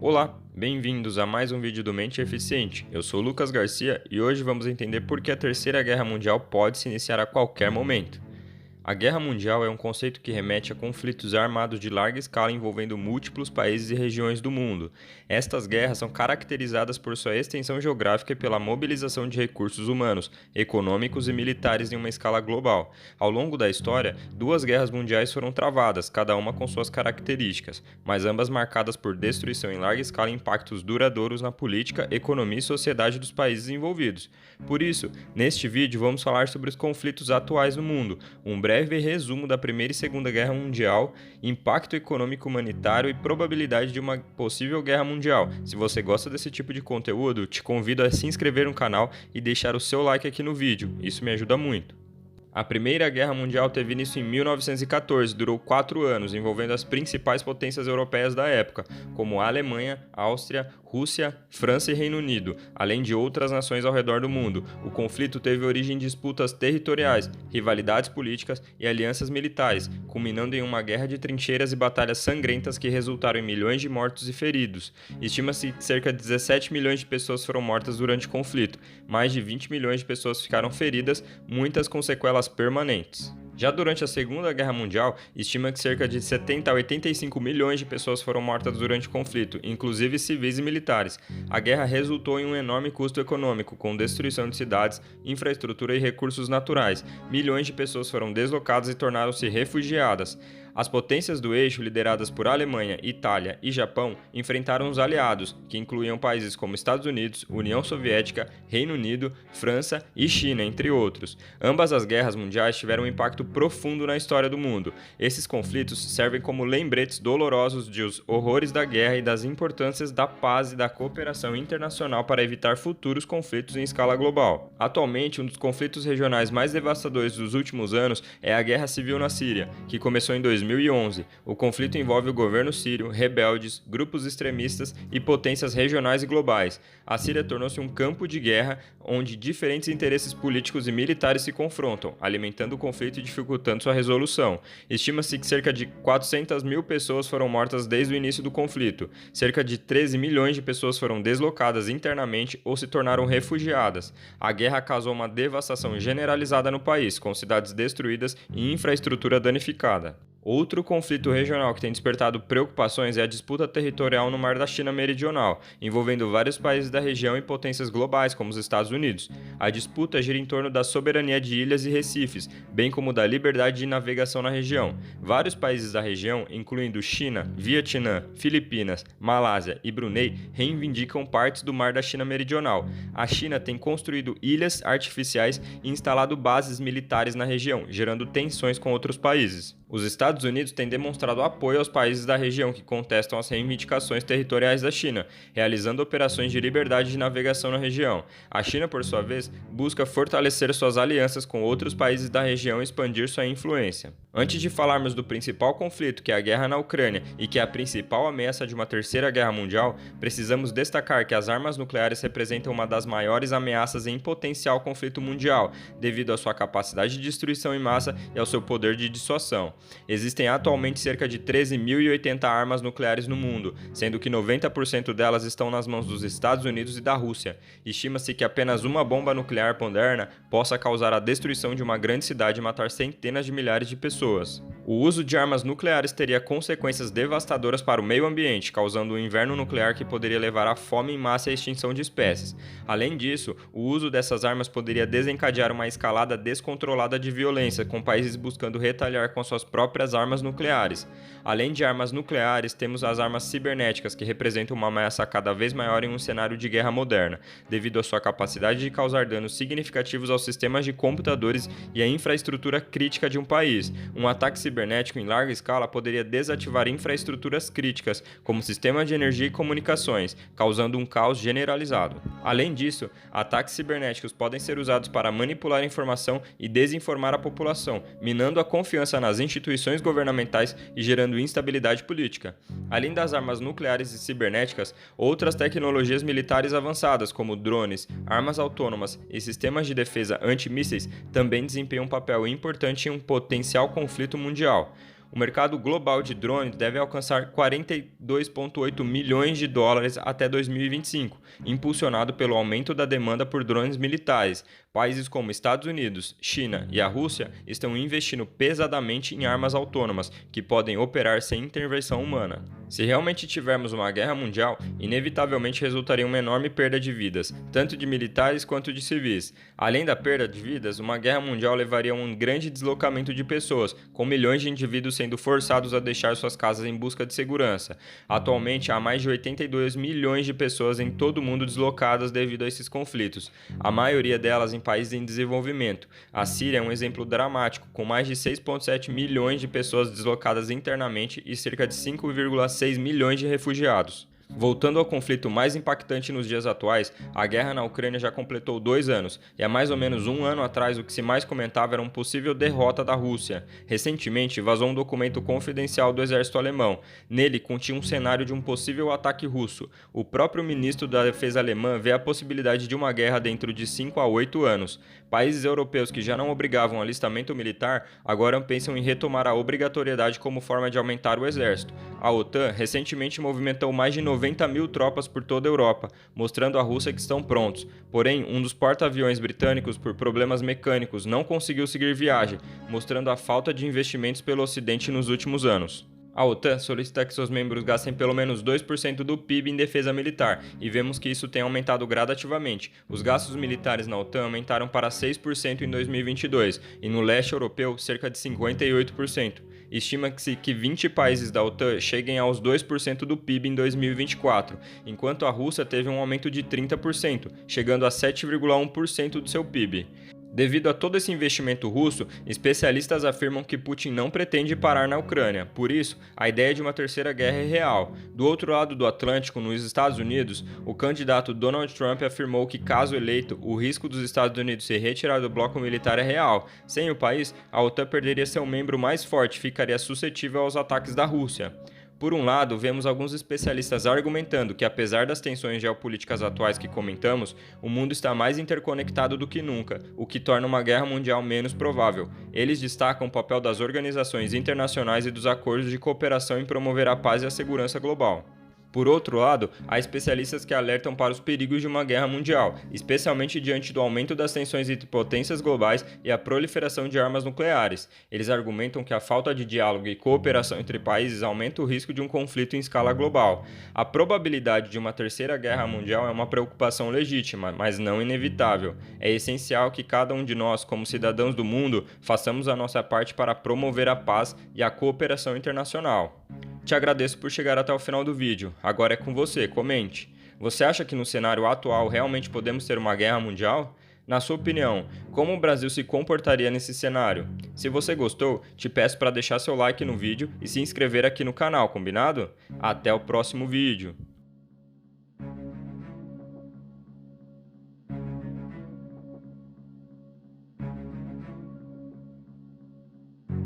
Olá, bem-vindos a mais um vídeo do Mente Eficiente. Eu sou Lucas Garcia e hoje vamos entender por que a Terceira Guerra Mundial pode se iniciar a qualquer momento. A Guerra Mundial é um conceito que remete a conflitos armados de larga escala envolvendo múltiplos países e regiões do mundo. Estas guerras são caracterizadas por sua extensão geográfica e pela mobilização de recursos humanos, econômicos e militares em uma escala global. Ao longo da história, duas guerras mundiais foram travadas, cada uma com suas características, mas ambas marcadas por destruição em larga escala e impactos duradouros na política, economia e sociedade dos países envolvidos. Por isso, neste vídeo vamos falar sobre os conflitos atuais no mundo, um breve resumo da Primeira e Segunda Guerra Mundial, impacto econômico humanitário e probabilidade de uma possível guerra mundial. Se você gosta desse tipo de conteúdo, te convido a se inscrever no canal e deixar o seu like aqui no vídeo, isso me ajuda muito. A Primeira Guerra Mundial teve início em 1914 e durou 4 anos, envolvendo as principais potências europeias da época, como a Alemanha, Áustria, Rússia, França e Reino Unido, além de outras nações ao redor do mundo. O conflito teve origem em disputas territoriais, rivalidades políticas e alianças militares, culminando em uma guerra de trincheiras e batalhas sangrentas que resultaram em milhões de mortos e feridos. Estima-se que cerca de 17 milhões de pessoas foram mortas durante o conflito, mais de 20 milhões de pessoas ficaram feridas, muitas com sequelas permanentes. Já durante a Segunda Guerra Mundial, estima que cerca de 70 a 85 milhões de pessoas foram mortas durante o conflito, inclusive civis e militares. A guerra resultou em um enorme custo econômico, com destruição de cidades, infraestrutura e recursos naturais. Milhões de pessoas foram deslocadas e tornaram-se refugiadas. As potências do eixo, lideradas por Alemanha, Itália e Japão, enfrentaram os aliados, que incluíam países como Estados Unidos, União Soviética, Reino Unido, França e China, entre outros. Ambas as guerras mundiais tiveram um impacto profundo na história do mundo. Esses conflitos servem como lembretes dolorosos dos horrores da guerra e das importâncias da paz e da cooperação internacional para evitar futuros conflitos em escala global. Atualmente, um dos conflitos regionais mais devastadores dos últimos anos é a Guerra Civil na Síria, que começou em 2011. O conflito envolve o governo sírio, rebeldes, grupos extremistas e potências regionais e globais. A Síria tornou-se um campo de guerra onde diferentes interesses políticos e militares se confrontam, alimentando o conflito e dificultando sua resolução. Estima-se que cerca de 400 mil pessoas foram mortas desde o início do conflito. Cerca de 13 milhões de pessoas foram deslocadas internamente ou se tornaram refugiadas. A guerra causou uma devastação generalizada no país, com cidades destruídas e infraestrutura danificada. Outro conflito regional que tem despertado preocupações é a disputa territorial no Mar da China Meridional, envolvendo vários países da região e potências globais, como os Estados Unidos. A disputa gira em torno da soberania de ilhas e recifes, bem como da liberdade de navegação na região. Vários países da região, incluindo China, Vietnã, Filipinas, Malásia e Brunei, reivindicam partes do Mar da China Meridional. A China tem construído ilhas artificiais e instalado bases militares na região, gerando tensões com outros países. Os Estados Unidos têm demonstrado apoio aos países da região que contestam as reivindicações territoriais da China, realizando operações de liberdade de navegação na região. A China, por sua vez, busca fortalecer suas alianças com outros países da região e expandir sua influência. Antes de falarmos do principal conflito, que é a guerra na Ucrânia, e que é a principal ameaça de uma terceira guerra mundial, precisamos destacar que as armas nucleares representam uma das maiores ameaças em potencial conflito mundial, devido à sua capacidade de destruição em massa e ao seu poder de dissuasão. Existem atualmente cerca de 13.080 armas nucleares no mundo, sendo que 90% delas estão nas mãos dos Estados Unidos e da Rússia. Estima-se que apenas uma bomba nuclear moderna possa causar a destruição de uma grande cidade e matar centenas de milhares de pessoas. O uso de armas nucleares teria consequências devastadoras para o meio ambiente, causando um inverno nuclear que poderia levar à fome em massa e à extinção de espécies. Além disso, o uso dessas armas poderia desencadear uma escalada descontrolada de violência, com países buscando retaliar com suas próprias armas nucleares. Além de armas nucleares, temos as armas cibernéticas, que representam uma ameaça cada vez maior em um cenário de guerra moderna, devido à sua capacidade de causar danos significativos aos sistemas de computadores e à infraestrutura crítica de um país. Um ataque cibernético em larga escala poderia desativar infraestruturas críticas, como sistemas de energia e comunicações, causando um caos generalizado. Além disso, ataques cibernéticos podem ser usados para manipular informação e desinformar a população, minando a confiança nas instituições governamentais e gerando instabilidade política. Além das armas nucleares e cibernéticas, outras tecnologias militares avançadas, como drones, armas autônomas e sistemas de defesa antimísseis, também desempenham um papel importante em um potencial conflito mundial. O mercado global de drones deve alcançar 42,8 milhões de dólares até 2025, impulsionado pelo aumento da demanda por drones militares. Países como Estados Unidos, China e a Rússia estão investindo pesadamente em armas autônomas que podem operar sem intervenção humana. Se realmente tivermos uma guerra mundial, inevitavelmente resultaria em uma enorme perda de vidas, tanto de militares quanto de civis. Além da perda de vidas, uma guerra mundial levaria a um grande deslocamento de pessoas, com milhões de indivíduos sendo forçados a deixar suas casas em busca de segurança. Atualmente, há mais de 82 milhões de pessoas em todo o mundo deslocadas devido a esses conflitos, a maioria delas em países em desenvolvimento. A Síria é um exemplo dramático, com mais de 6,7 milhões de pessoas deslocadas internamente e cerca de 5,6 milhões de refugiados. Voltando ao conflito mais impactante nos dias atuais, a guerra na Ucrânia já completou 2 anos, e há mais ou menos um ano atrás o que se mais comentava era uma possível derrota da Rússia. Recentemente, vazou um documento confidencial do exército alemão. Nele, continha um cenário de um possível ataque russo. O próprio ministro da Defesa alemã vê a possibilidade de uma guerra dentro de 5 a 8 anos. Países europeus que já não obrigavam alistamento militar agora pensam em retomar a obrigatoriedade como forma de aumentar o exército. A OTAN recentemente movimentou mais de 90 mil tropas por toda a Europa, mostrando à Rússia que estão prontos. Porém, um dos porta-aviões britânicos, por problemas mecânicos, não conseguiu seguir viagem, mostrando a falta de investimentos pelo Ocidente nos últimos anos. A OTAN solicita que seus membros gastem pelo menos 2% do PIB em defesa militar, e vemos que isso tem aumentado gradativamente. Os gastos militares na OTAN aumentaram para 6% em 2022, e no leste europeu, cerca de 58%. Estima-se que 20 países da OTAN cheguem aos 2% do PIB em 2024, enquanto a Rússia teve um aumento de 30%, chegando a 7,1% do seu PIB. Devido a todo esse investimento russo, especialistas afirmam que Putin não pretende parar na Ucrânia. Por isso, a ideia de uma terceira guerra é real. Do outro lado do Atlântico, nos Estados Unidos, o candidato Donald Trump afirmou que, caso eleito, o risco dos Estados Unidos se retirar do bloco militar é real. Sem o país, a OTAN perderia seu membro mais forte e ficaria suscetível aos ataques da Rússia. Por um lado, vemos alguns especialistas argumentando que, apesar das tensões geopolíticas atuais que comentamos, o mundo está mais interconectado do que nunca, o que torna uma guerra mundial menos provável. Eles destacam o papel das organizações internacionais e dos acordos de cooperação em promover a paz e a segurança global. Por outro lado, há especialistas que alertam para os perigos de uma guerra mundial, especialmente diante do aumento das tensões entre potências globais e a proliferação de armas nucleares. Eles argumentam que a falta de diálogo e cooperação entre países aumenta o risco de um conflito em escala global. A probabilidade de uma terceira guerra mundial é uma preocupação legítima, mas não inevitável. É essencial que cada um de nós, como cidadãos do mundo, façamos a nossa parte para promover a paz e a cooperação internacional. Te agradeço por chegar até o final do vídeo. Agora é com você, comente. Você acha que no cenário atual realmente podemos ter uma guerra mundial? Na sua opinião, como o Brasil se comportaria nesse cenário? Se você gostou, te peço para deixar seu like no vídeo e se inscrever aqui no canal, combinado? Até o próximo vídeo!